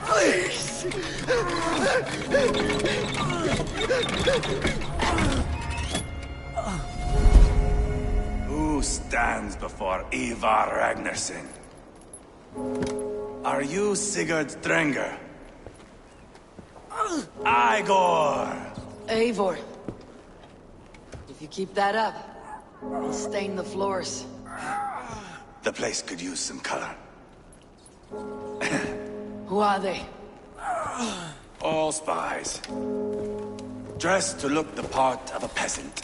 Please! Who stands before Ivar Ragnarsson? Are you Sigurd Drenger? Igor! Eivor. If you keep that up, I'll stain the floors. The place could use some color. Who are they? All spies. Dressed to look the part of a peasant.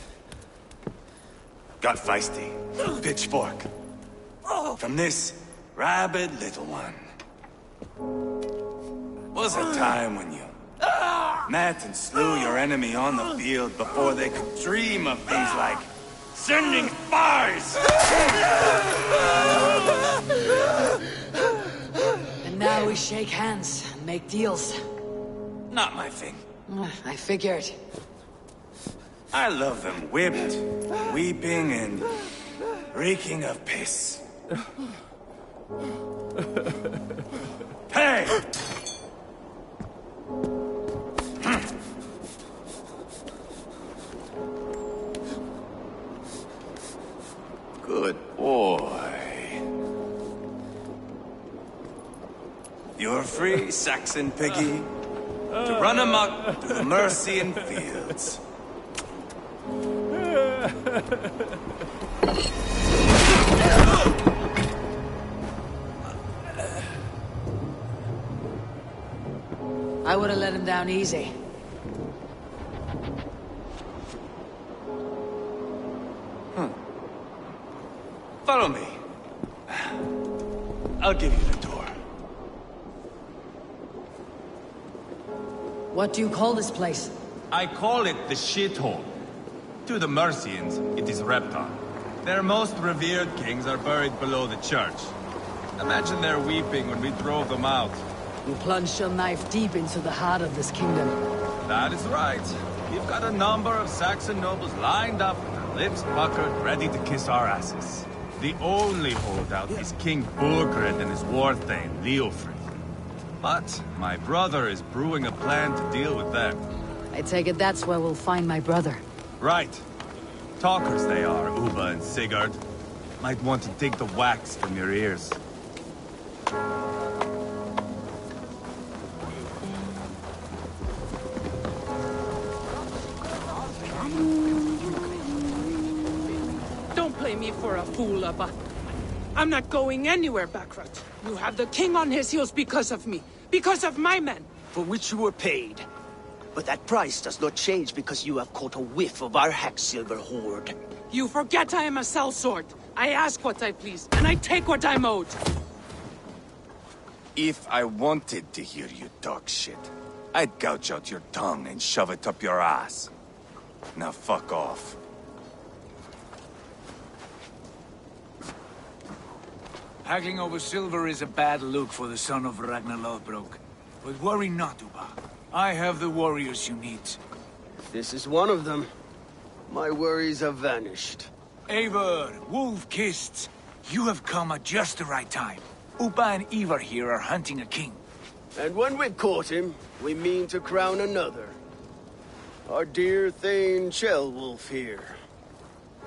Got feisty. Pitchfork. From this rabid little one. Was a time when you met and slew your enemy on the field before they could dream of things like sending spies! And now we shake hands and make deals. Not my thing. I figured. I love them whipped, weeping, and reeking of piss. Hey! Good boy. You're free, Saxon piggy, to run amok through the Mercian fields. I would have let him down easy. Follow me. I'll give you the door. What do you call this place? I call it the shithole. To the Mercians, it is Reptar. Their most revered kings are buried below the church. Imagine their weeping when we drove them out. You plunged your knife deep into the heart of this kingdom. That is right. We've got a number of Saxon nobles lined up with their lips puckered, ready to kiss our asses. The only holdout is King Burgred and his war-thane, Leofrid. But my brother is brewing a plan to deal with them. I take it that's where we'll find my brother. Right. Talkers they are, Uba and Sigurd. Might want to dig the wax from your ears. Don't play me for a fool, Abba. I'm not going anywhere backward. You have the king on his heels because of me. Because of my men. For which you were paid. But that price does not change because you have caught a whiff of our Hacksilver hoard. You forget I am a sellsword. I ask what I please, and I take what I'm owed. If I wanted to hear you talk shit, I'd gouge out your tongue and shove it up your ass. Now fuck off. Haggling over silver is a bad look for the son of Ragnar Lothbrok. But worry not, Uba. I have the warriors you need. This is one of them. My worries have vanished. Eivor, Wolf-Kissed, you have come at just the right time. Uba and Ivar here are hunting a king. And when we caught him, we mean to crown another. Our dear Thane Ceolwulf here.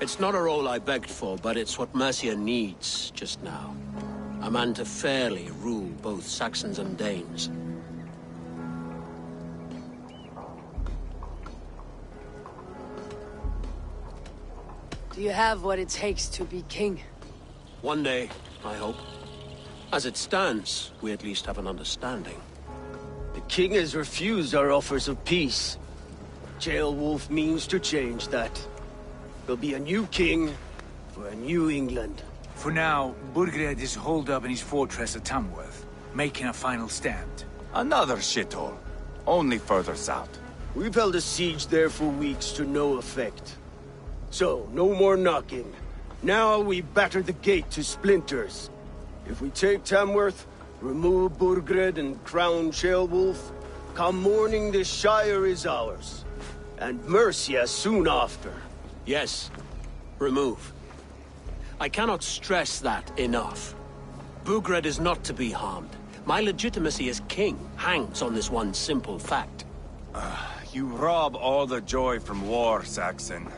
It's not a role I begged for, but it's what Mercia needs just now. A man to fairly rule both Saxons and Danes. Do you have what it takes to be king? One day, I hope. As it stands, we at least have an understanding. The king has refused our offers of peace. Ceolwulf means to change that. There'll be a new king for a new England. For now, Burgred is holed up in his fortress at Tamworth, making a final stand. Another shithole. Only further south. We've held a siege there for weeks to no effect. So, no more knocking. Now we batter the gate to splinters. If we take Tamworth, remove Burgred and crown Ceolwulf, come morning the Shire is ours. And Mercia soon after. Yes, remove. I cannot stress that enough. Bugred is not to be harmed. My legitimacy as king hangs on this one simple fact. You rob all the joy from war, Saxon.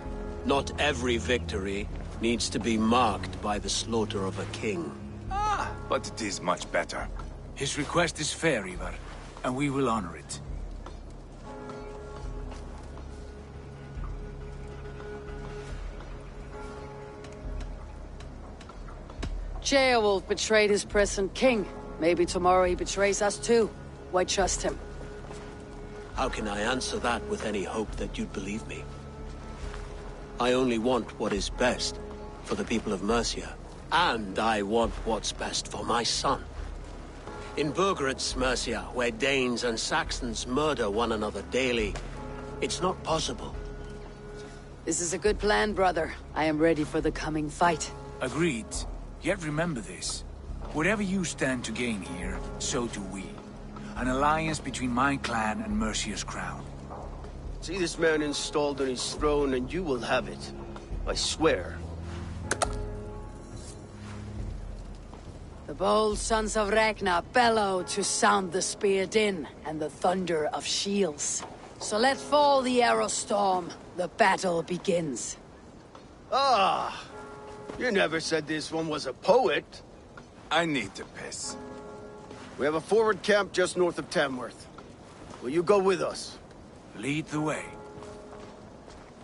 Not every victory needs to be marked by the slaughter of a king. But it is much better. His request is fair, Ivar, and we will honor it. Beowulf betrayed his present king. Maybe tomorrow he betrays us too. Why trust him? How can I answer that with any hope that you'd believe me? I only want what is best for the people of Mercia. And I want what's best for my son. In Burgred's Mercia, where Danes and Saxons murder one another daily, it's not possible. This is a good plan, brother. I am ready for the coming fight. Agreed. Yet remember this. Whatever you stand to gain here, so do we. An alliance between my clan and Mercia's crown. See this man installed on his throne and you will have it. I swear. The bold sons of Ragnar bellow to sound the spear din and the thunder of shields. So let fall the arrow storm. The battle begins. Ah! You never said this one was a poet. I need to piss. We have a forward camp just north of Tamworth. Will you go with us? Lead the way.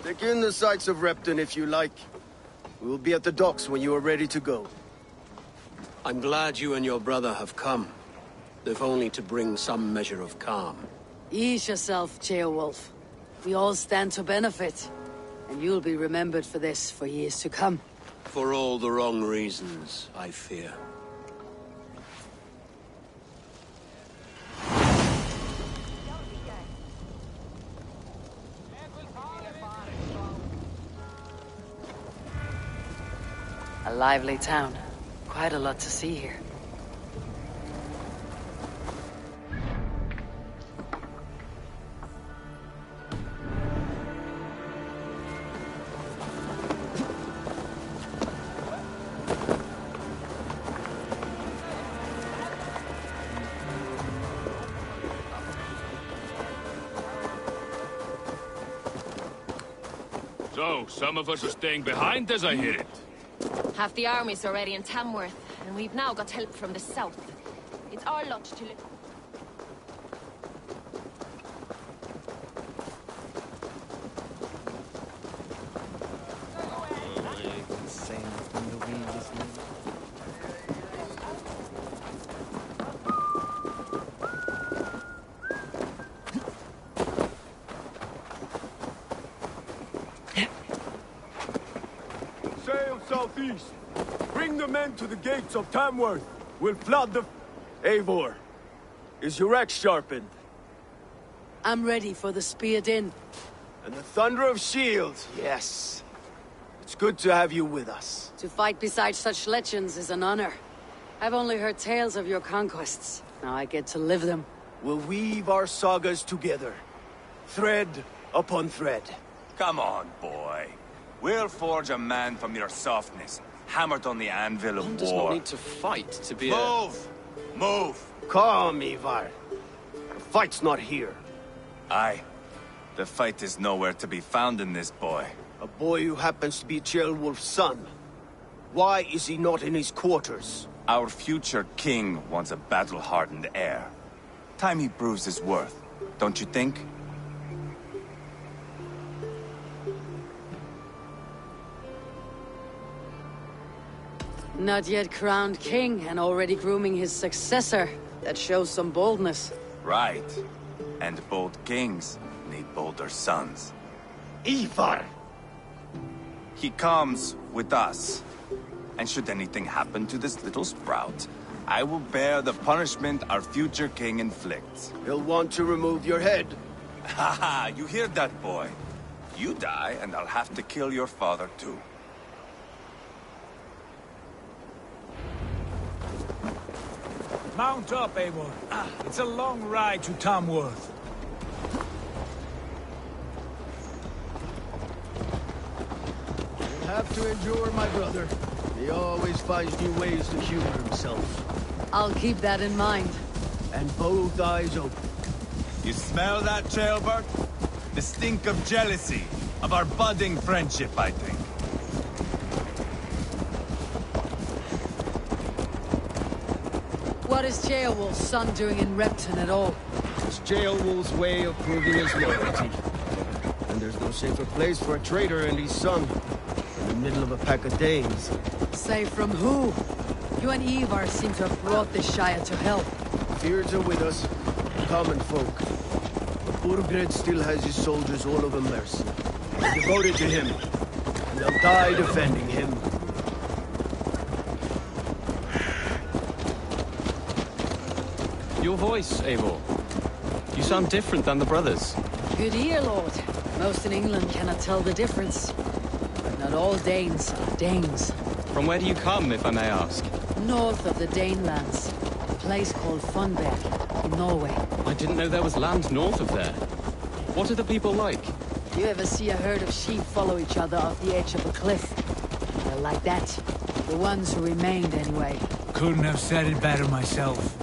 Take in the sights of Repton if you like. We will be at the docks when you are ready to go. I'm glad you and your brother have come, if only to bring some measure of calm. Ease yourself, Beowulf. We all stand to benefit. And you'll be remembered for this for years to come. For all the wrong reasons, I fear. A lively town. Quite a lot to see here. So, some of us are staying behind as I hear it. Half the army's already in Tamworth, and we've now got help from the south. It's our lot to look. Sail southeast. Bring the men to the gates of Tamworth. We'll flood the... Eivor, is your axe sharpened? I'm ready for the spear din. And the thunder of shields, yes. It's good to have you with us. To fight beside such legends is an honor. I've only heard tales of your conquests. Now I get to live them. We'll weave our sagas together. Thread upon thread. Come on, boy. We'll forge a man from your softness, hammered on the anvil of One war. does not need to fight to be Move! Move! Calm, Ivar. The fight's not here. Aye. The fight is nowhere to be found in this boy. A boy who happens to be Beowulf's son. Why is he not in his quarters? Our future king wants a battle-hardened heir. Time he proves his worth, don't you think? Not yet crowned king and already grooming his successor. That shows some boldness. Right. And bold kings need bolder sons. Ivar! He comes with us. And should anything happen to this little sprout, I will bear the punishment our future king inflicts. He'll want to remove your head. Haha, you hear that, boy? You die, and I'll have to kill your father, too. Mount up, Eivor. It's a long ride to Tamworth. You'll have to endure, my brother. He always finds new ways to humor himself. I'll keep that in mind. And both eyes open. You smell that, jailbird? The stink of jealousy, of our budding friendship, I think. What is Ceolwulf's son doing in Repton at all? It's Ceolwulf's way of proving his loyalty. And there's no safer place for a traitor and his son. In the middle of a pack of Danes. Safe from who? You and Ivar seem to have brought this Shire to help. Fears are with us, common folk. But Burgred still has his soldiers all over Mercia. They're devoted to him, and they'll die defending him. Your voice, Eivor. You sound different than the brothers. Good ear, Lord. Most in England cannot tell the difference. But not all Danes are Danes. From where do you come, if I may ask? North of the Danelands. A place called Funberg, in Norway. I didn't know there was land north of there. What are the people like? You ever see a herd of sheep follow each other off the edge of a cliff? They're like that. The ones who remained, anyway. Couldn't have said it better myself.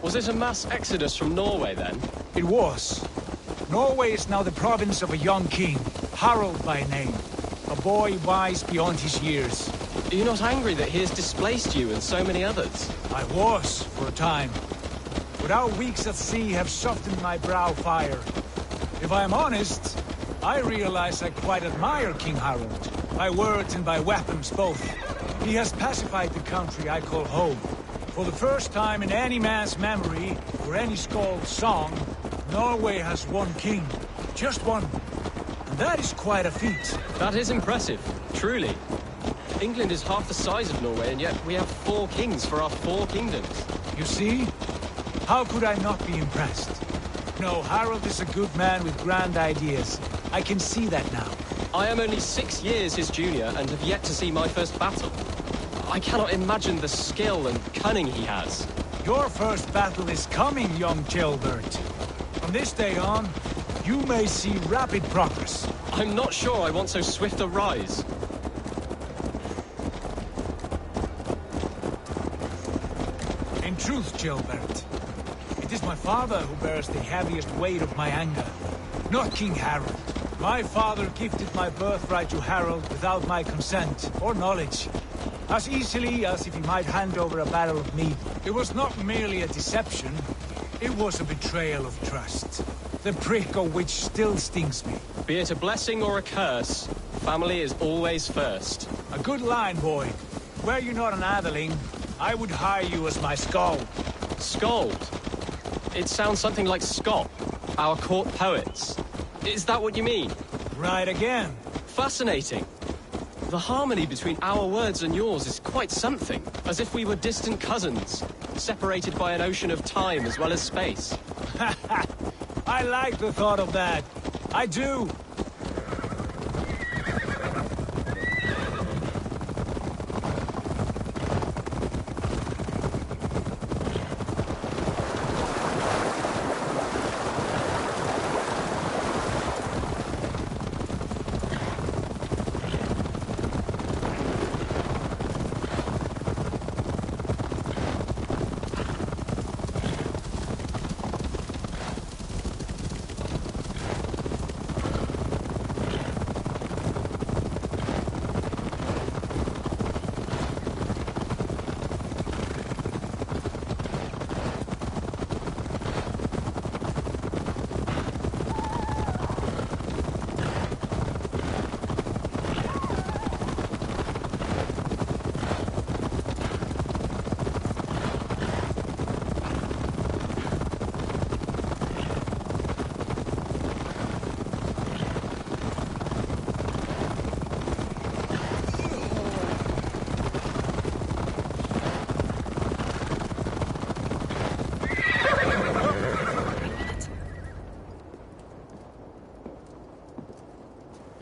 Was it a mass exodus from Norway, then? It was. Norway is now the province of a young king, Harald by name. A boy wise beyond his years. Are you not angry that he has displaced you and so many others? I was, for a time. But our weeks at sea have softened my brow fire. If I am honest, I realize I quite admire King Harald. By words and by weapons both. He has pacified the country I call home. For the first time in any man's memory, or any skald's song, Norway has one king. Just one. And that is quite a feat. That is impressive, truly. England is half the size of Norway, and yet we have 4 kings for our 4 kingdoms. You see? How could I not be impressed? No, Harald is a good man with grand ideas. I can see that now. I am only 6 years his junior, and have yet to see my first battle. I cannot imagine the skill and cunning he has. Your first battle is coming, young jailbird. From this day on, you may see rapid progress. I'm not sure I want so swift a rise. In truth, jailbird, it is my father who bears the heaviest weight of my anger, not King Harald. My father gifted my birthright to Harald without my consent or knowledge. As easily as if he might hand over a barrel of mead. It was not merely a deception, it was a betrayal of trust. The prick of which still stings me. Be it a blessing or a curse, family is always first. A good line, boy. Were you not an atheling, I would hire you as my skald. Skald? It sounds something like Scott, our court poets. Is that what you mean? Right again. Fascinating. The harmony between our words and yours is quite something. As if we were distant cousins, separated by an ocean of time as well as space. I like the thought of that. I do.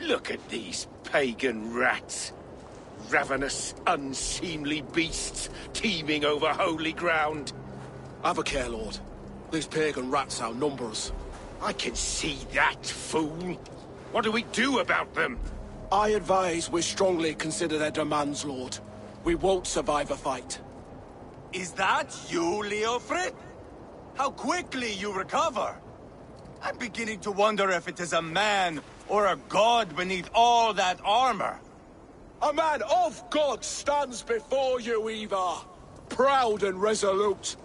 Look at these pagan rats. Ravenous, unseemly beasts teeming over holy ground. Have a care, Lord. These pagan rats outnumber us. I can see that, fool. What do we do about them? I advise we strongly consider their demands, Lord. We won't survive a fight. Is that you, Leofrid? How quickly you recover! I'm beginning to wonder if it is a man or a god beneath all that armor. A man of God stands before you, Ivar. Proud and resolute.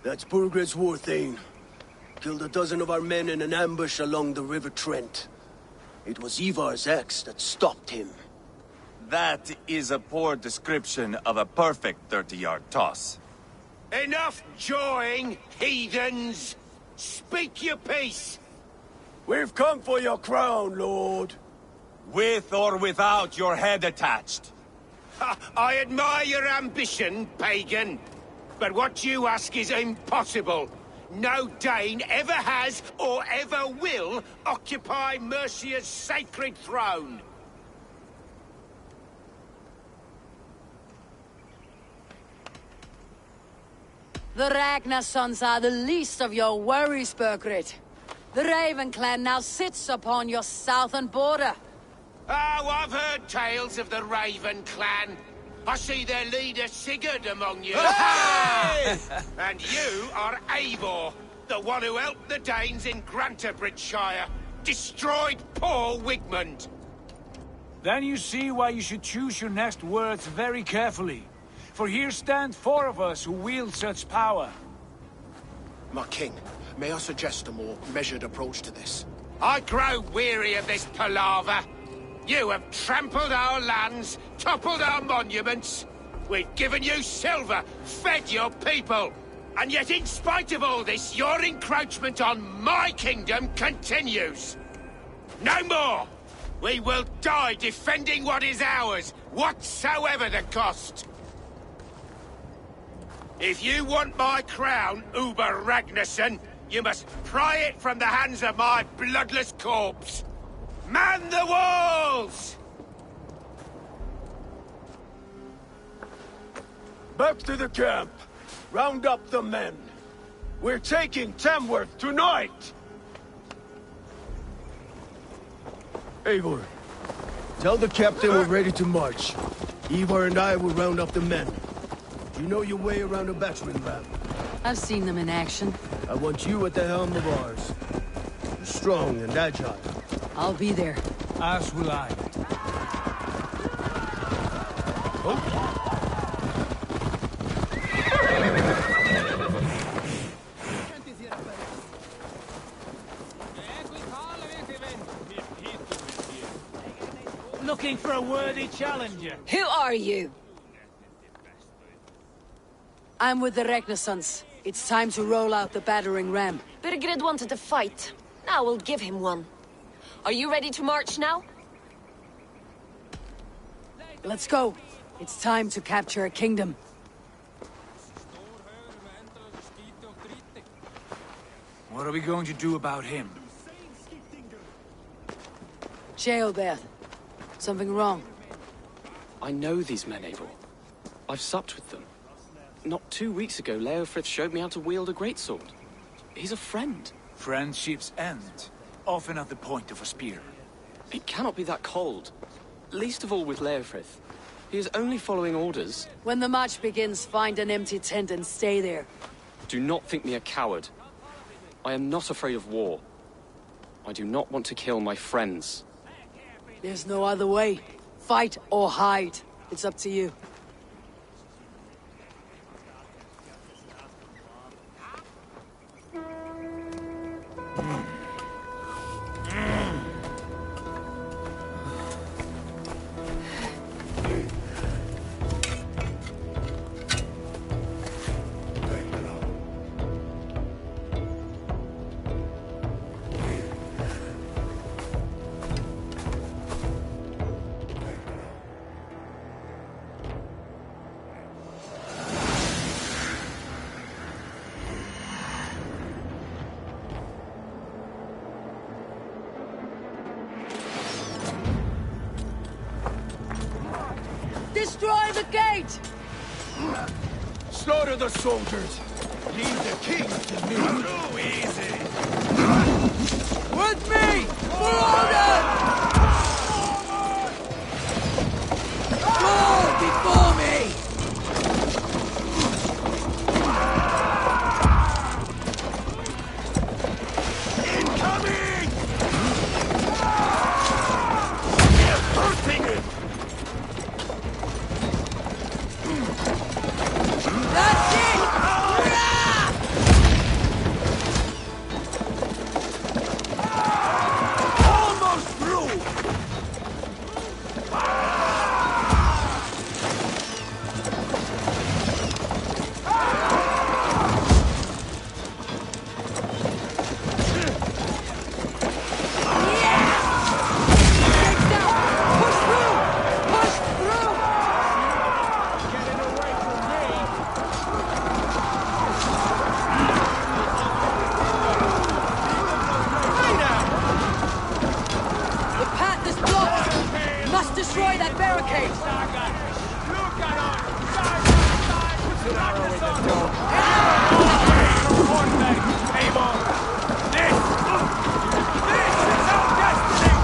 That's Burgred's war thane. Killed a dozen of our men in an ambush along the River Trent. It was Ivar's axe that stopped him. That is a poor description of a perfect 30-yard toss. Enough jawing, heathens! Speak your piece! We've come for your crown, Lord. With or without your head attached. I admire your ambition, pagan. But what you ask is impossible. No Dane ever has or ever will occupy Mercia's sacred throne. The Ragnar sons are the least of your worries, Burgred. The Raven clan now sits upon your southern border. Oh, I've heard tales of the Raven clan. I see their leader Sigurd among you. Hey! And you are Eivor, the one who helped the Danes in Grantabridgeshire. Destroyed poor Wigmund. Then you see why you should choose your next words very carefully. For here stand four of us who wield such power. My king, may I suggest a more measured approach to this? I grow weary of this palaver. You have trampled our lands, toppled our monuments. We've given you silver, fed your people. And yet in spite of all this, your encroachment on my kingdom continues. No more! We will die defending what is ours, whatsoever the cost. If you want my crown, Uber Ragnarsson, you must pry it from the hands of my bloodless corpse. Man the walls! Back to the camp. Round up the men. We're taking Tamworth tonight! Eivor, tell the captain we're ready to march. Ivar and I will round up the men. You know your way around a battering ram. I've seen them in action. I want you at the helm of ours. You're strong and agile. I'll be there. As will I. Looking for a worthy challenger. Who are you? I'm with the Ragnarsons. It's time to roll out the battering ram. Burgred wanted to fight. Now we'll give him one. Are you ready to march now? Let's go. It's time to capture a kingdom. What are we going to do about him? Jailbeth. Something wrong? I know these men, Eivor. I've supped with them. Not 2 weeks ago, Leofrith showed me how to wield a greatsword. He's a friend. Friendships end, often at the point of a spear. It cannot be that cold. Least of all with Leofrith. He is only following orders. When the march begins, find an empty tent and stay there. Do not think me a coward. I am not afraid of war. I do not want to kill my friends. There's no other way. Fight or hide. It's up to you. Destroy the gate! Slaughter the soldiers! Leave the king to me! Too easy! With me! For order! barricade! Saga! Look at us! Side by side! Put an arrow in the door! This is our destiny!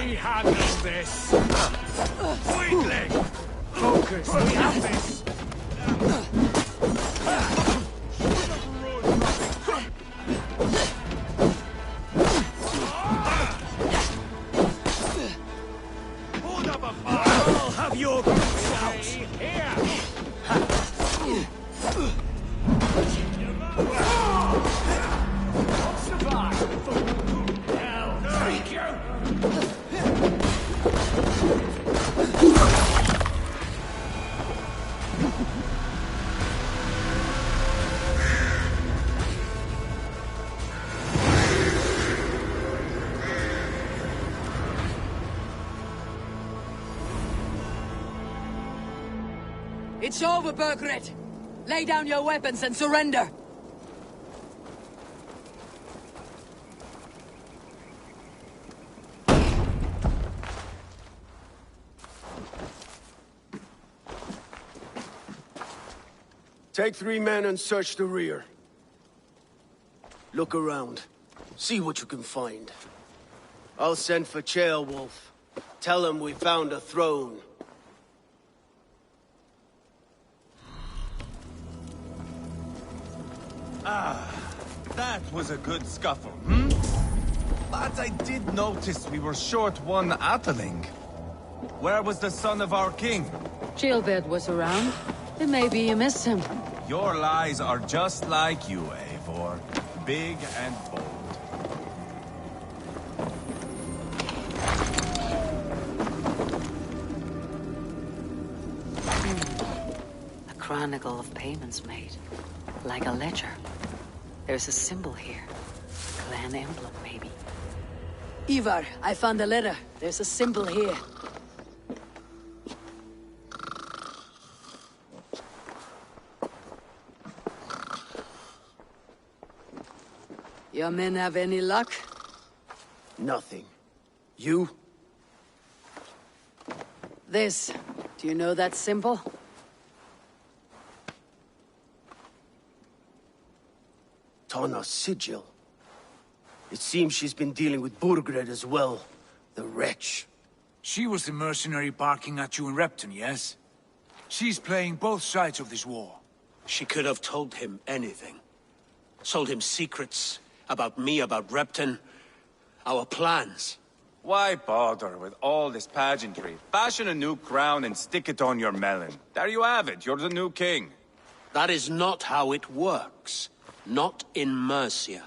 We handle this! Weakling! Focus, we have this! Hold up a fire! I'll have your shout! Here! It's over, Burgred! Lay down your weapons and surrender! Take 3 men and search the rear. Look around. See what you can find. I'll send for Ceolwulf. Tell him we found a throne. That was a good scuffle, hmm? But I did notice we were short one Atheling. Where was the son of our king? Gilbert was around. Then maybe you missed him. Your lies are just like you, Eivor. Big and bold. A chronicle of payments made. Like a ledger. There's a symbol here. Clan emblem, maybe. Ivar, I found a letter. There's a symbol here. Your men have any luck? Nothing. You? This. Do you know that symbol? Tana's sigil. It seems she's been dealing with Burgred as well. The wretch. She was the mercenary barking at you in Repton, yes? She's playing both sides of this war. She could have told him anything. Told him secrets about me, about Repton, our plans. Why bother with all this pageantry? Fashion a new crown and stick it on your melon. There you have it, you're the new king. That is not how it works. Not in Mercia.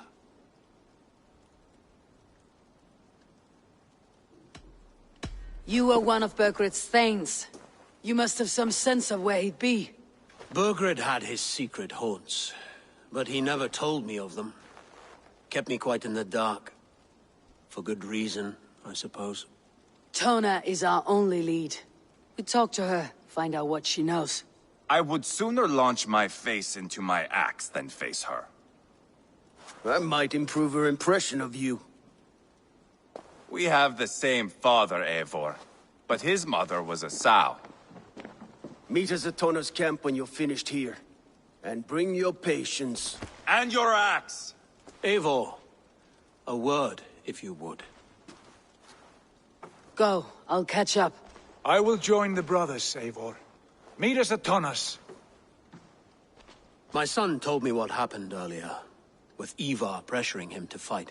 You were one of Burgred's thanes. You must have some sense of where he'd be. Burgred had his secret haunts, but he never told me of them. Kept me quite in the dark. For good reason, I suppose. Tona is our only lead. We talk to her, find out what she knows. I would sooner launch my face into my axe than face her. That might improve her impression of you. We have the same father, Eivor, but his mother was a sow. Meet us at Tona's camp when you're finished here. And bring your patience. And your axe! Eivor, a word, if you would. Go, I'll catch up. I will join the brothers, Eivor. Meet us at Tonas. My son told me what happened earlier, with Ivar pressuring him to fight.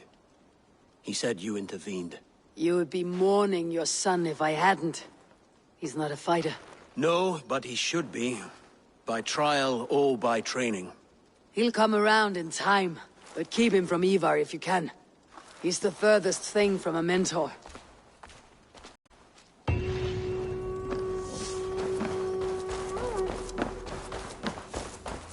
He said you intervened. You would be mourning your son if I hadn't. He's not a fighter. No, but he should be. By trial or by training. He'll come around in time, but keep him from Ivar if you can. He's the furthest thing from a mentor.